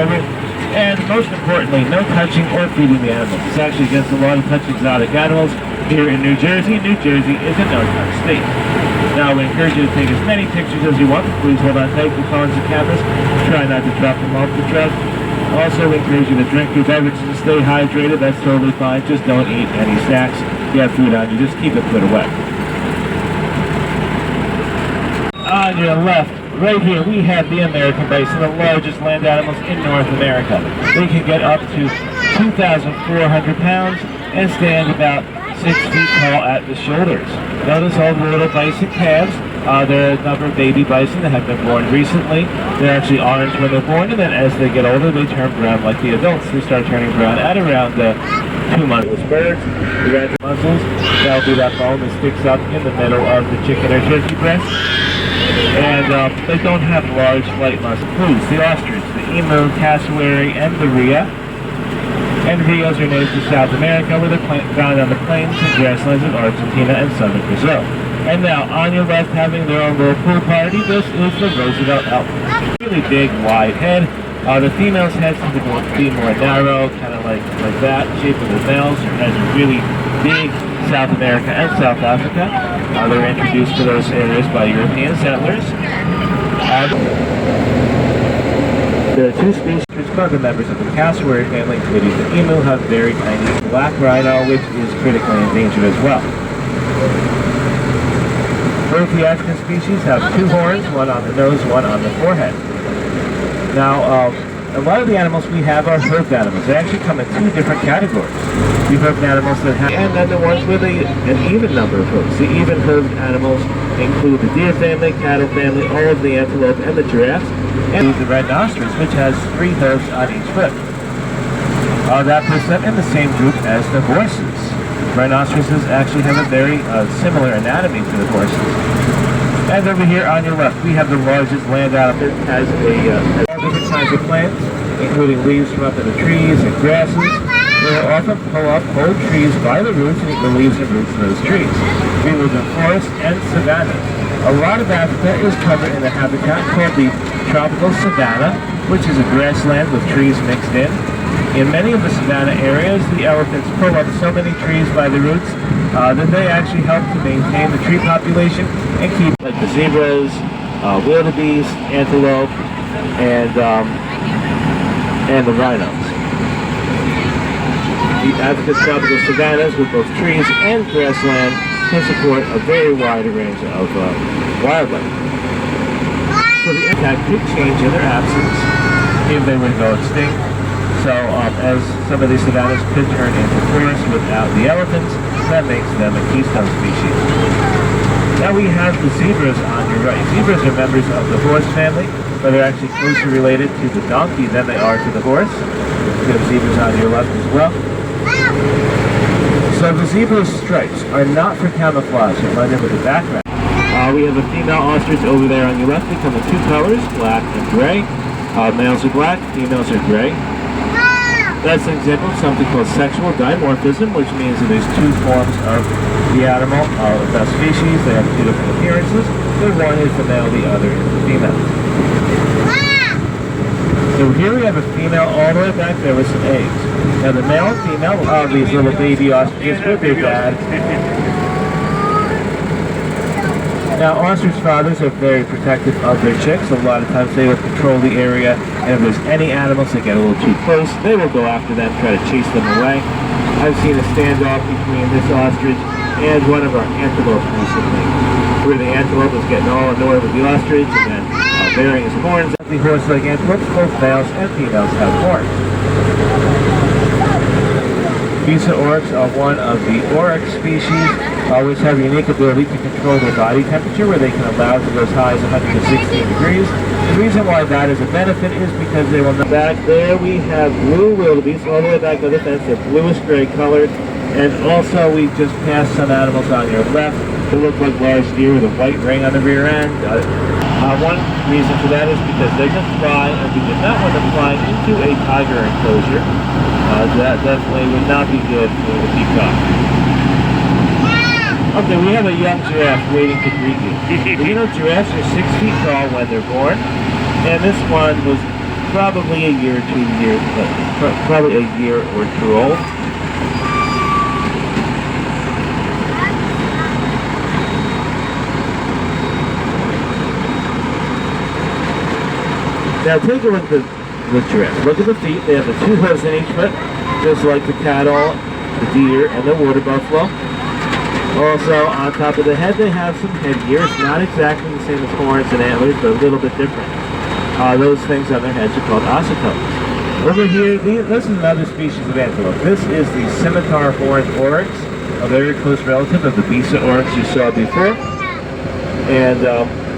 over. And most importantly, no touching or feeding the animals. It's actually against the law to touch exotic animals here in New Jersey. New Jersey is a no-touch state. Now, we encourage you to take as many pictures as you want. Please hold on tight to phones and cameras. Try not to drop them off the truck. Also, we encourage you to drink your beverages and stay hydrated. That's totally fine. Just don't eat any snacks. If you have food on you, just keep it put away. On your left, right here, we have the American bison, the largest land animals in North America. They can get up to 2,400 pounds and stand about 6 feet tall at the shoulders. Notice all the little bison calves. There are a number of baby bison that have been born recently. They're actually orange when they're born, and then as they get older, they turn brown like the adults. They start turning brown at around 2 months. Birds, the red muzzles, that'll be that bone that sticks up in the middle of the chicken or turkey breast. And they don't have large flight muscles. Includes the ostrich, the emu, cassowary, and the rhea. And rheas are native to South America, where they're found on the plains and grasslands of Argentina and southern Brazil. And now, on your left, having their own little pool party, this is the Roosevelt elk. Really big, wide head. The female's heads tend to be more narrow, kind of like that, shape of the males. Their heads are really big. South America and South Africa. They were introduced to those areas by European settlers. There are 2 species of the members of the cassowary family, including the emu, have very tiny black rhino, which is critically endangered as well. Both the African species have 2 horns, one on the nose, one on the forehead. Now, a lot of the animals we have are hoofed animals. They actually come in 2 different categories. The hoofed animals that have, and then the ones with an even number of hooves. The even hoofed animals include the deer family, cattle family, all of the antelope, and the giraffes, and the rhinoceros, which has 3 hooves on each foot. That puts them in the same group as the horses. Rhinoceroses actually have a very similar anatomy to the horses. And over here on your left, we have the largest land animal. It has all different kinds of plants, including leaves from up in the trees and grasses. They will often pull up whole trees by the roots and eat the leaves and roots of those trees. We live in forests and savannas. A lot of Africa is covered in a habitat called the tropical savanna, which is a grassland with trees mixed in. In many of the savanna areas, the elephants pull up so many trees by the roots that they actually help to maintain the tree population and keep, like the zebras, wildebeest, antelope, and the rhinos. The Africa's tropical savannas with both trees and grassland can support a very wide range of wildlife. So the impact could change in their absence if they would go extinct. So as some of these savannas could turn into forests without the elephants, that makes them a keystone species. Now we have the zebras on your right. Zebras are members of the horse family, but they're actually closely related to the donkey than they are to the horse. You have zebras on your left as well. So the zebra's stripes are not for camouflage, they blend in with the background. We have a female ostrich over there on your left. They come in 2 colors, black and gray. Males are black, females are gray. That's an example of something called sexual dimorphism, which means that there's 2 forms of the animal, of that species. They have 2 different appearances. The one is the male, the other is the female. So here we have a female all the way back there with some eggs. Now the male and female of these little baby ostriches with their dad. Now ostrich fathers are very protective of their chicks. A lot of times they will patrol the area, and if there's any animals that get a little too close, they will go after them, try to chase them away. I've seen a standoff between this ostrich and one of our antelopes recently, where the antelope was getting all annoyed with the ostrich and then bearing his horns. The horse-like antelopes, both males and females have horns. Visa oryx are one of the oryx species, which have a unique ability to control their body temperature, where they can allow to go as high as 116 degrees. The reason why that is a benefit is because they will know. Back there we have blue wildebeest, all the way back to the fence. They're bluish-gray colored. And also we just passed some animals on your left that look like large deer with a white ring on the rear end. One reason for that is because they can fly, and we did not want to fly into a tiger enclosure. That definitely would not be good for the peacock. Okay, we have a young giraffe waiting to greet you. You know, giraffes are 6 feet tall when they're born, and this one was probably a year or 2 years, probably a year or two old. Now take a look at the giraffe. Look at the feet. They have the 2 hooves in each foot, just like the cattle, the deer, and the water buffalo. Also, on top of the head, they have some headgear. It's not exactly the same as horns and antlers, but a little bit different. Those things on their heads are called ossicles. Over here, this is another species of antelope. This is the scimitar horned oryx, a very close relative of the bisa oryx you saw before. And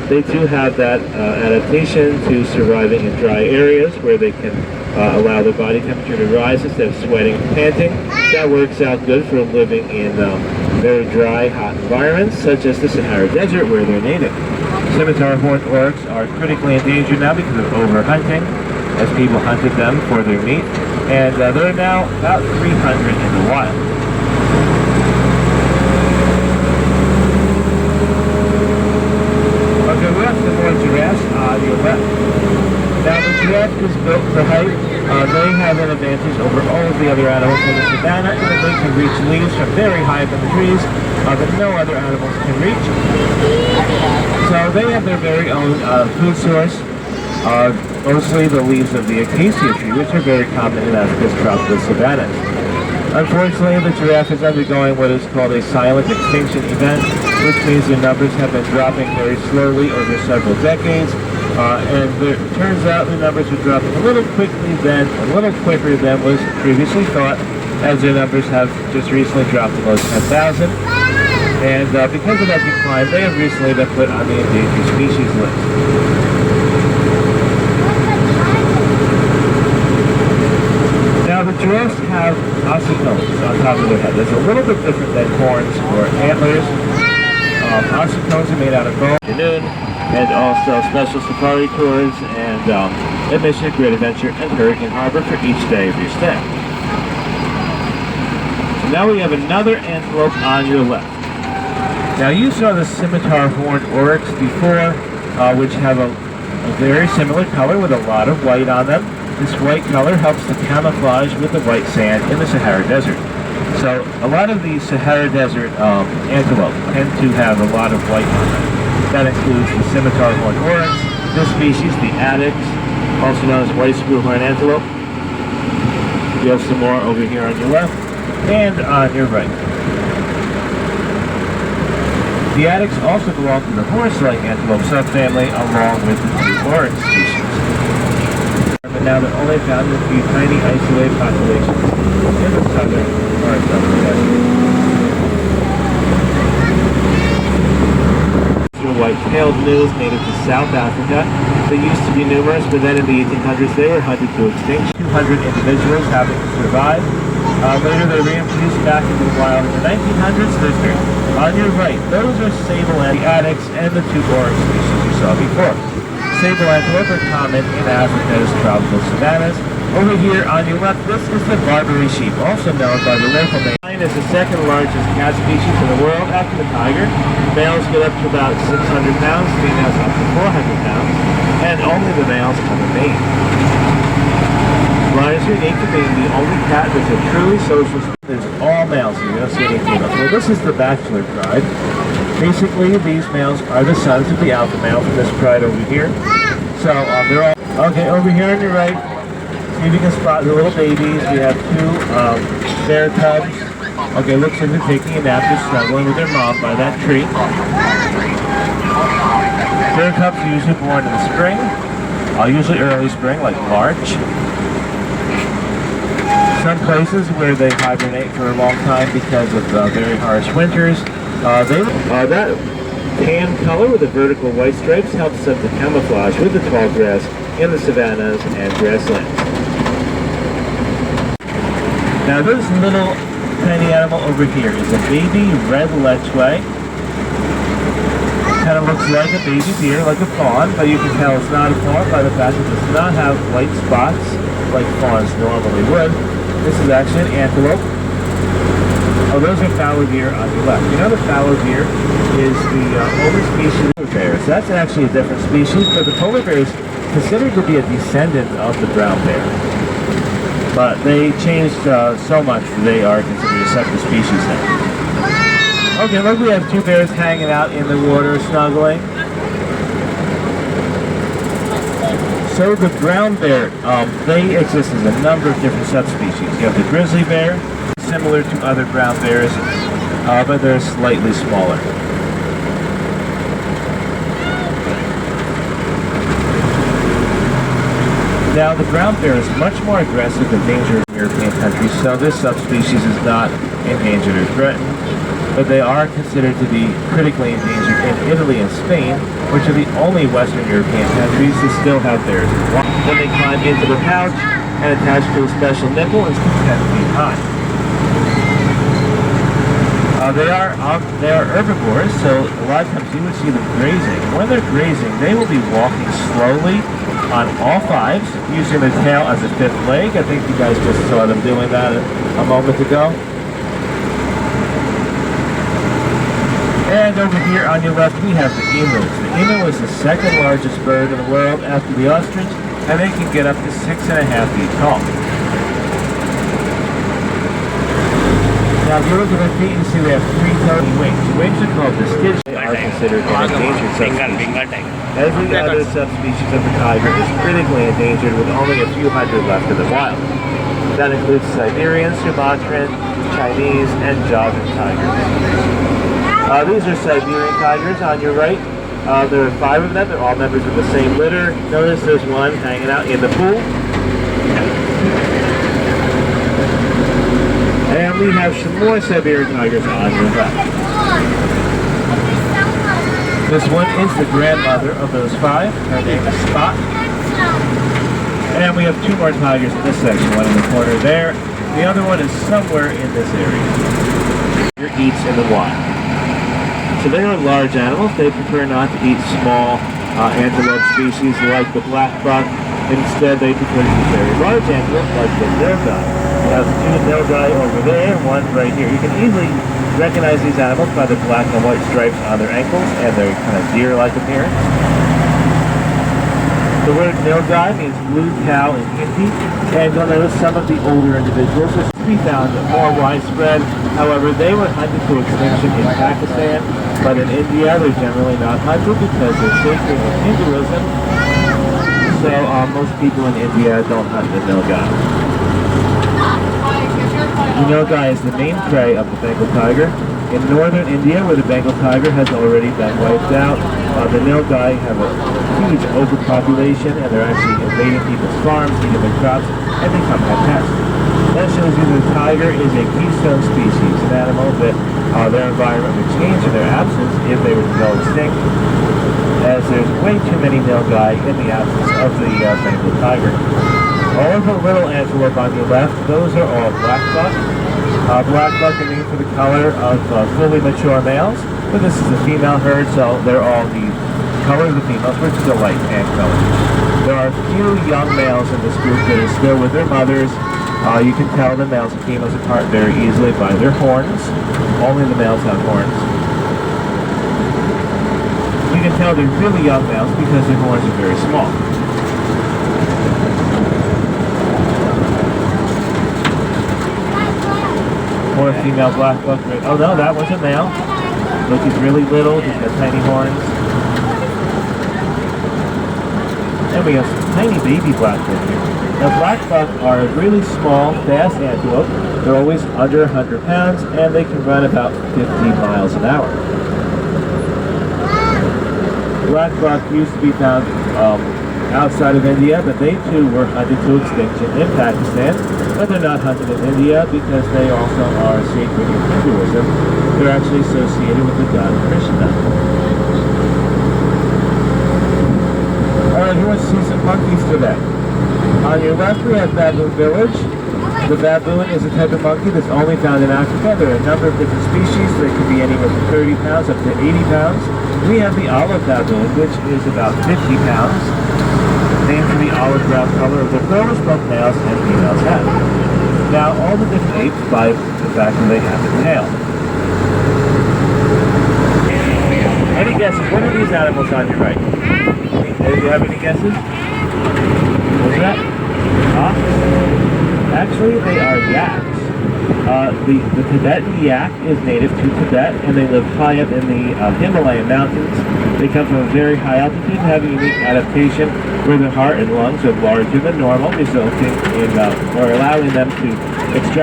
they too have that adaptation to surviving in dry areas where they can allow their body temperature to rise instead of sweating and panting. That works out good for living in very dry, hot environments such as the Sahara Desert where they're native. Scimitar horned oryx are critically endangered now because of overhunting, as people hunted them for their meat, and there are now about 300 in the wild. Okay, we have some more giraffes on your left. Now the giraffe is built for height. They have an advantage over all of the other animals in the savanna in that they can reach leaves from very high up in the trees that no other animals can reach. So they have their very own food source, mostly the leaves of the acacia tree, which are very common in Africa's tropical savannas. Unfortunately, the giraffe is undergoing what is called a silent extinction event, which means their numbers have been dropping very slowly over several decades. And it turns out the numbers are dropping a little quicker than was previously thought, as their numbers have just recently dropped below 10,000. And because of that decline, they have recently been put on the endangered species list. Now the giraffes have ossicles on top of their head. It's a little bit different than horns or antlers. Ossicles are made out of bone, and also special safari tours and admission to Great Adventure and Hurricane Harbor for each day of your stay. So now we have another antelope on your left. Now you saw the scimitar horned oryx before, which have a very similar color with a lot of white on them. This white color helps to camouflage with the white sand in the Sahara Desert. So a lot of these Sahara Desert antelope tend to have a lot of white on them. That includes the scimitar horned oryx, this species, the addax, also known as white screwhorn antelope. You have some more over here on your left and on your right. The addax also belong to the horse-like antelope subfamily along with the 2 oryx species. But now they're only found in a few tiny isolated populations in the southern parts of the desert. White-tailed gnus native to South Africa. They used to be numerous, but then in the 1800s they were hunted to extinction. 200 individuals happened to survive. Later they reintroduced back into the wild in the 1900s. On your right, those are sable addax and the 2 oryx species you saw before. Sable antelope are common in Africa's tropical savannas. Over here on your left, this is the Barbary sheep, also known by the local name. Lion is the 2nd largest cat species in the world after the tiger. Males get up to about 600 pounds, females up to 400 pounds, and only the males have a mane. Lion is unique to being the only cat that's a truly social species. There's all males here, you don't see any females. Well, this is the bachelor pride. Basically, these males are the sons of the alpha male from this pride over here. So, they're all... Okay, over here on your right, see if you can spot the little babies. We have 2 bear cubs. Okay, looks like they're taking a nap. They're snuggling with their mom by that tree. Bear cubs are usually born in the spring, usually early spring, like March. Some places where they hibernate for a long time because of very harsh winters. That tan color with the vertical white stripes helps them to camouflage with the tall grass in the savannas and grasslands. Now this little tiny animal over here is a baby red lechwe. Kind of looks like a baby deer, like a fawn, but you can tell it's not a fawn by the fact that it does not have white spots like fawns normally would. This is actually an antelope. Oh, those are fallow deer on your left. You know the fallow deer is the older species of polar bears. That's actually a different species, but the polar bears considered to be a descendant of the brown bear. But they changed so much that they are considered a separate species now. Okay, look, we have two bears hanging out in the water, snuggling. So the brown bear, they exist as a number of different subspecies. You have the grizzly bear, similar to other brown bears, but they're slightly smaller. Now, the brown bear is much more aggressive and dangerous in European countries, so this subspecies is not endangered or threatened, but they are considered to be critically endangered in Italy and Spain, which are the only Western European countries that still have bears. Then they climb into the pouch and attach to a special nipple and 10 feet high. They are herbivores, so a lot of times you would see them grazing. When they're grazing, they will be walking slowly on all fives, using their tail as a fifth leg. I think you guys just saw them doing that a moment ago. And over here on your left, we have the emus. The emu is the second largest bird in the world after the ostrich, and they can get up to 6.5 feet tall. Now, if you look at their feet, you see they have 3 tiny wings. The wings are called vestigial. They are considered an endangered subspecies. Every other subspecies of the tiger is critically endangered, with only a few hundred left in the wild. That includes Siberian, Sumatran, Chinese, and Javan tigers. These are Siberian tigers on your right. There are 5 of them. They're all members of the same litter. Notice there's one hanging out in the pool. And we have some more Siberian tigers on your left. This one is the grandmother of those 5. Her name is Spot. And we have 2 more tigers in this section. One in the corner there. The other one is somewhere in this area. Tiger eats in the wild. So they are large animals. They prefer not to eat small antelope species like the black buck. Instead, they prefer to eat very large antelope like the nilgai. We have 2 nilgai over there, one right here. You can easily recognize these animals by the black and white stripes on their ankles and their kind of deer-like appearance. The word nilgai means blue cow in Hindi, and you'll notice some of the older individuals are to be found more widespread. However, they were hunted to extinction in Pakistan, but in India they're generally not hunted because they're sacred in Hinduism. So most people in India don't hunt the nilgai. The nilgai is the main prey of the Bengal tiger. In northern India, where the Bengal tiger has already been wiped out, the nilgai have a huge overpopulation, and they're actually invading people's farms, eating their crops, and become pet pests. That shows you that the tiger is a keystone species, an animal that their environment would change in their absence if they were to go extinct, as there's way too many nilgai in the absence of the Bengal tiger. All of the little antelope on your left, those are all black buck. Black buck are named for the color of fully mature males, but this is a female herd, so they're all the color of the females, which is a light tan color. There are few young males in this group that are still with their mothers. You can tell the males and females apart very easily by their horns. Only the males have horns. You can tell they're really young males because their horns are very small. Or a female black buck. Oh no, that was a male. Look, he's really little. He's got tiny horns. And we have some tiny baby black buck here. Now, black buck are a really small, fast antelope. They're always under 100 pounds, and they can run about 50 miles an hour. Black buck used to be found outside of India, but they too were hunted to extinction in Pakistan, but they're not hunted in India because they also are sacred in Hinduism. They're actually associated with the god Krishna. Alright, who wants to see some monkeys today? On your left we have baboon village. The baboon is a type of monkey that's only found in Africa. There are a number of different species that can be anywhere from 30 pounds up to 80 pounds. We have the olive baboon, which is about 50 pounds. Named for the olive brown color of the furs both males and females have. Now, all the different apes by the fact that they have a tail. Any guesses? What are these animals on your right? Do you have any guesses? What's that? Huh? Actually, they are yaks. The Tibetan yak is native to Tibet, and they live high up in the Himalayan mountains. They come from a very high altitude, have a unique adaptation where their heart and lungs are larger than normal, resulting in or allowing them to extract